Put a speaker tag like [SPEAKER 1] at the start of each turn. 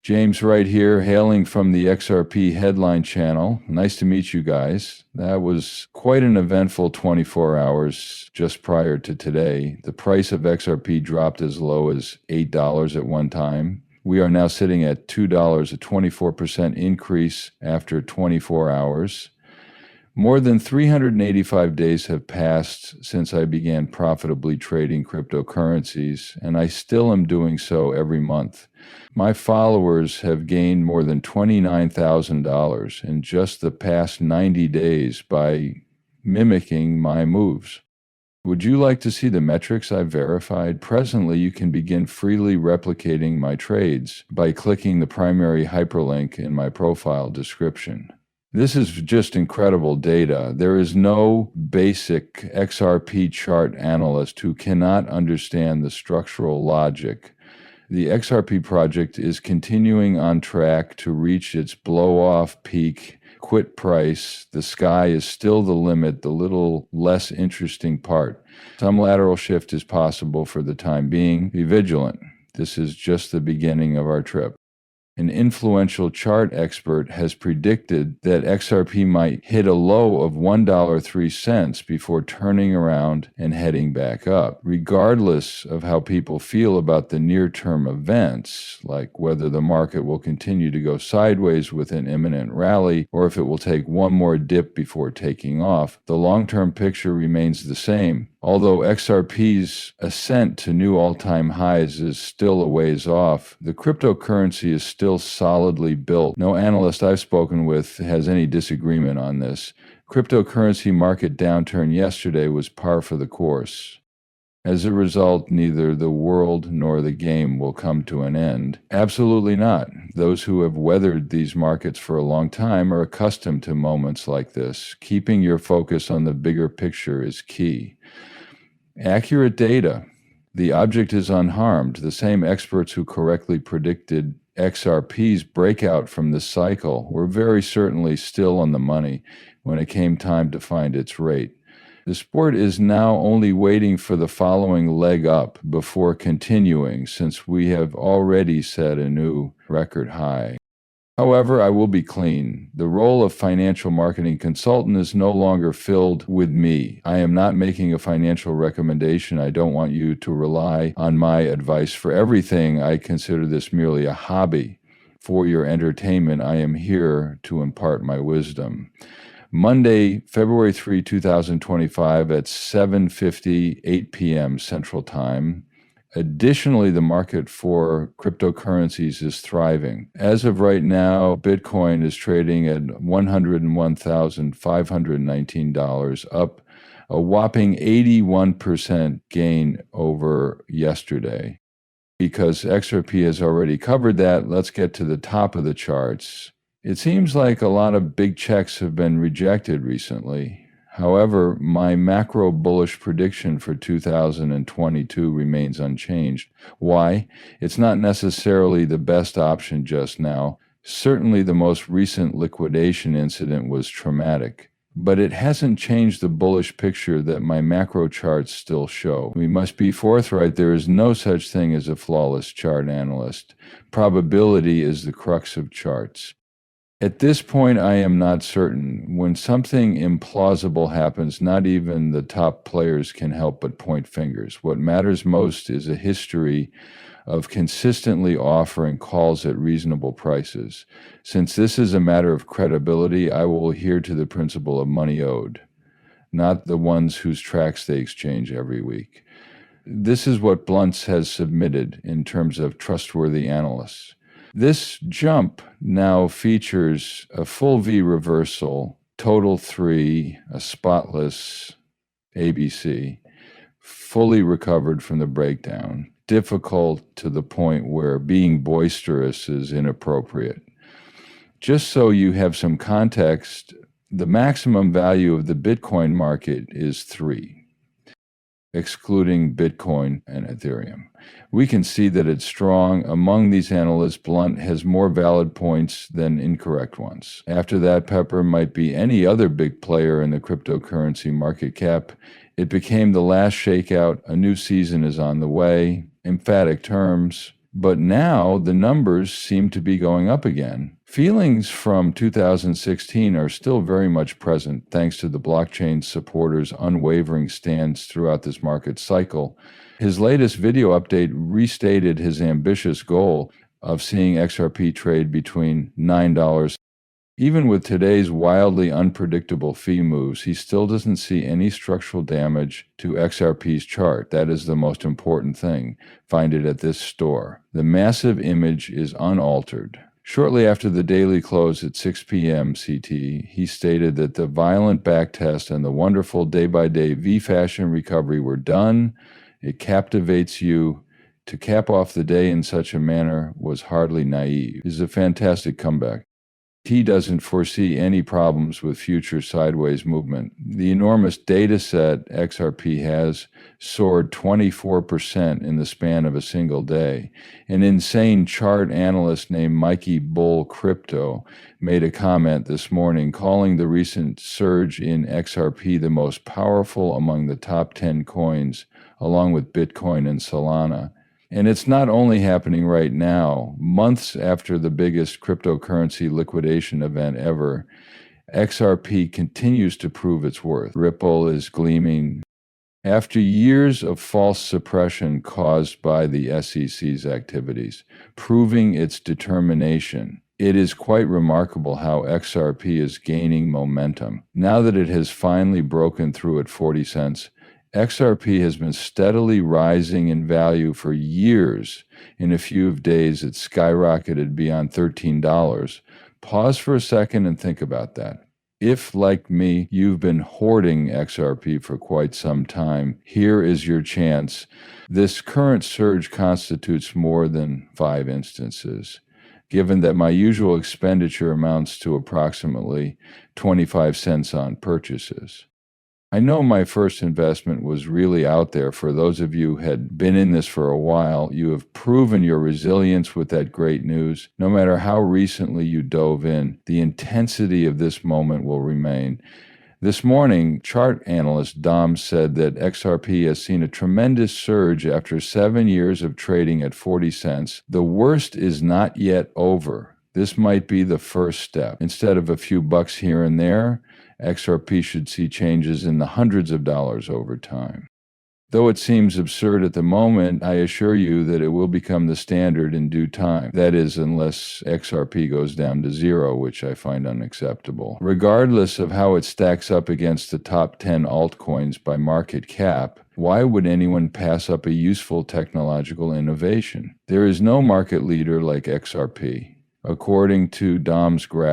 [SPEAKER 1] James Wright here, hailing from the XRP headline channel. Nice to meet you guys. That was quite an eventful 24 hours just prior to today. The price of XRP dropped as low as $8 at one time. We are now sitting at $2, a 24% increase after 24 hours. More than 385 days have passed since I began profitably trading cryptocurrencies, and I still am doing so every month. My followers have gained more than $29,000 in just the past 90 days by mimicking my moves. Would you like to see the metrics I've verified? Presently, you can begin freely replicating my trades by clicking the primary hyperlink in my profile description. This is just incredible data. There is no basic XRP chart analyst who cannot understand the structural logic. The XRP project is continuing on track to reach its blow-off peak quit price. The sky is still the limit, the little less interesting part. Some lateral shift is possible for the time being. Be vigilant. This is just the beginning of our trip. An influential chart expert has predicted that XRP might hit a low of $1.03 before turning around and heading back up. Regardless of how people feel about the near-term events, like whether the market will continue to go sideways with an imminent rally or if it will take one more dip before taking off, the long-term picture remains the same. Although XRP's ascent to new all-time highs is still a ways off, the cryptocurrency is still solidly built. No analyst I've spoken with has any disagreement on this. Cryptocurrency market downturn yesterday was par for the course. As a result, neither the world nor the game will come to an end. Absolutely not. Those who have weathered these markets for a long time are accustomed to moments like this. Keeping your focus on the bigger picture is key. Accurate data. The object is unharmed. The same experts who correctly predicted XRP's breakout from this cycle were very certainly still on the money when it came time to find its rate. The sport is now only waiting for the following leg up before continuing, since we have already set a new record high. However, I will be clean. The role of financial marketing consultant is no longer filled with me. I am not making a financial recommendation. I don't want you to rely on my advice for everything. I consider this merely a hobby. For your entertainment, I am here to impart my wisdom. Monday, February 3, 2025 at 7:50, 8 p.m. Central Time. Additionally, the market for cryptocurrencies is thriving. As of right now, Bitcoin is trading at $101,519, up a whopping 81% gain over yesterday. Because XRP has already covered that, let's get to the top of the charts. It seems like a lot of big checks have been rejected recently. However, my macro bullish prediction for 2022 remains unchanged. Why? It's not necessarily the best option just now. Certainly the most recent liquidation incident was traumatic. But it hasn't changed the bullish picture that my macro charts still show. We must be forthright. There is no such thing as a flawless chart analyst. Probability is the crux of charts. At this point, I am not certain. When something implausible happens, not even the top players can help but point fingers. What matters most is a history of consistently offering calls at reasonable prices. Since this is a matter of credibility, I will adhere to the principle of money owed, not the ones whose tracks they exchange every week. This is what Blunts has submitted in terms of trustworthy analysts. This jump now features a full V reversal, total 3, a spotless ABC, fully recovered from the breakdown, difficult to the point where being boisterous is inappropriate. Just so you have some context, the maximum value of the Bitcoin market is 3. Excluding Bitcoin and Ethereum. We can see that it's strong. Among these analysts, Blunt has more valid points than incorrect ones. After that, Pepper might be any other big player in the cryptocurrency market cap. It became the last shakeout. A new season is on the way. Emphatic terms. But now the numbers seem to be going up again. Feelings from 2016 are still very much present thanks to the blockchain supporters' unwavering stance throughout this market cycle. His latest video update restated his ambitious goal of seeing XRP trade between $9. Even with today's wildly unpredictable fee moves, he still doesn't see any structural damage to XRP's chart. That is the most important thing. Find it at this store. The massive image is unaltered. Shortly after the daily close at 6 p.m. CT, he stated that the violent backtest and the wonderful day-by-day V-fashion recovery were done. It captivates you. To cap off the day in such a manner was hardly naive. It is a fantastic comeback. He doesn't foresee any problems with future sideways movement. The enormous data set XRP has soared 24% in the span of a single day. An insane chart analyst named Mikey Bull Crypto made a comment this morning calling the recent surge in XRP the most powerful among the top 10 coins, along with Bitcoin and Solana. And it's not only happening right now. Months after the biggest cryptocurrency liquidation event ever, XRP continues to prove its worth. Ripple is gleaming. After years of false suppression caused by the SEC's activities, proving its determination, it is quite remarkable how XRP is gaining momentum. Now that it has finally broken through at 40 cents, XRP has been steadily rising in value for years. In a few days, it skyrocketed beyond $13. Pause for a second and think about that. If, like me, you've been hoarding XRP for quite some time, here is your chance. This current surge constitutes more than 5 instances. Given that my usual expenditure amounts to approximately 25 cents on purchases. I know my first investment was really out there. For those of you who had been in this for a while, you have proven your resilience with that great news. No matter how recently you dove in, the intensity of this moment will remain. This morning, chart analyst Dom said that XRP has seen a tremendous surge after 7 years of trading at 40 cents. The worst is not yet over. This might be the first step. Instead of a few bucks here and there, XRP should see changes in the hundreds of dollars over time. Though it seems absurd at the moment, I assure you that it will become the standard in due time. That is, unless XRP goes down to zero, which I find unacceptable. Regardless of how it stacks up against the top 10 altcoins by market cap, why would anyone pass up a useful technological innovation? There is no market leader like XRP. According to Dom's graph,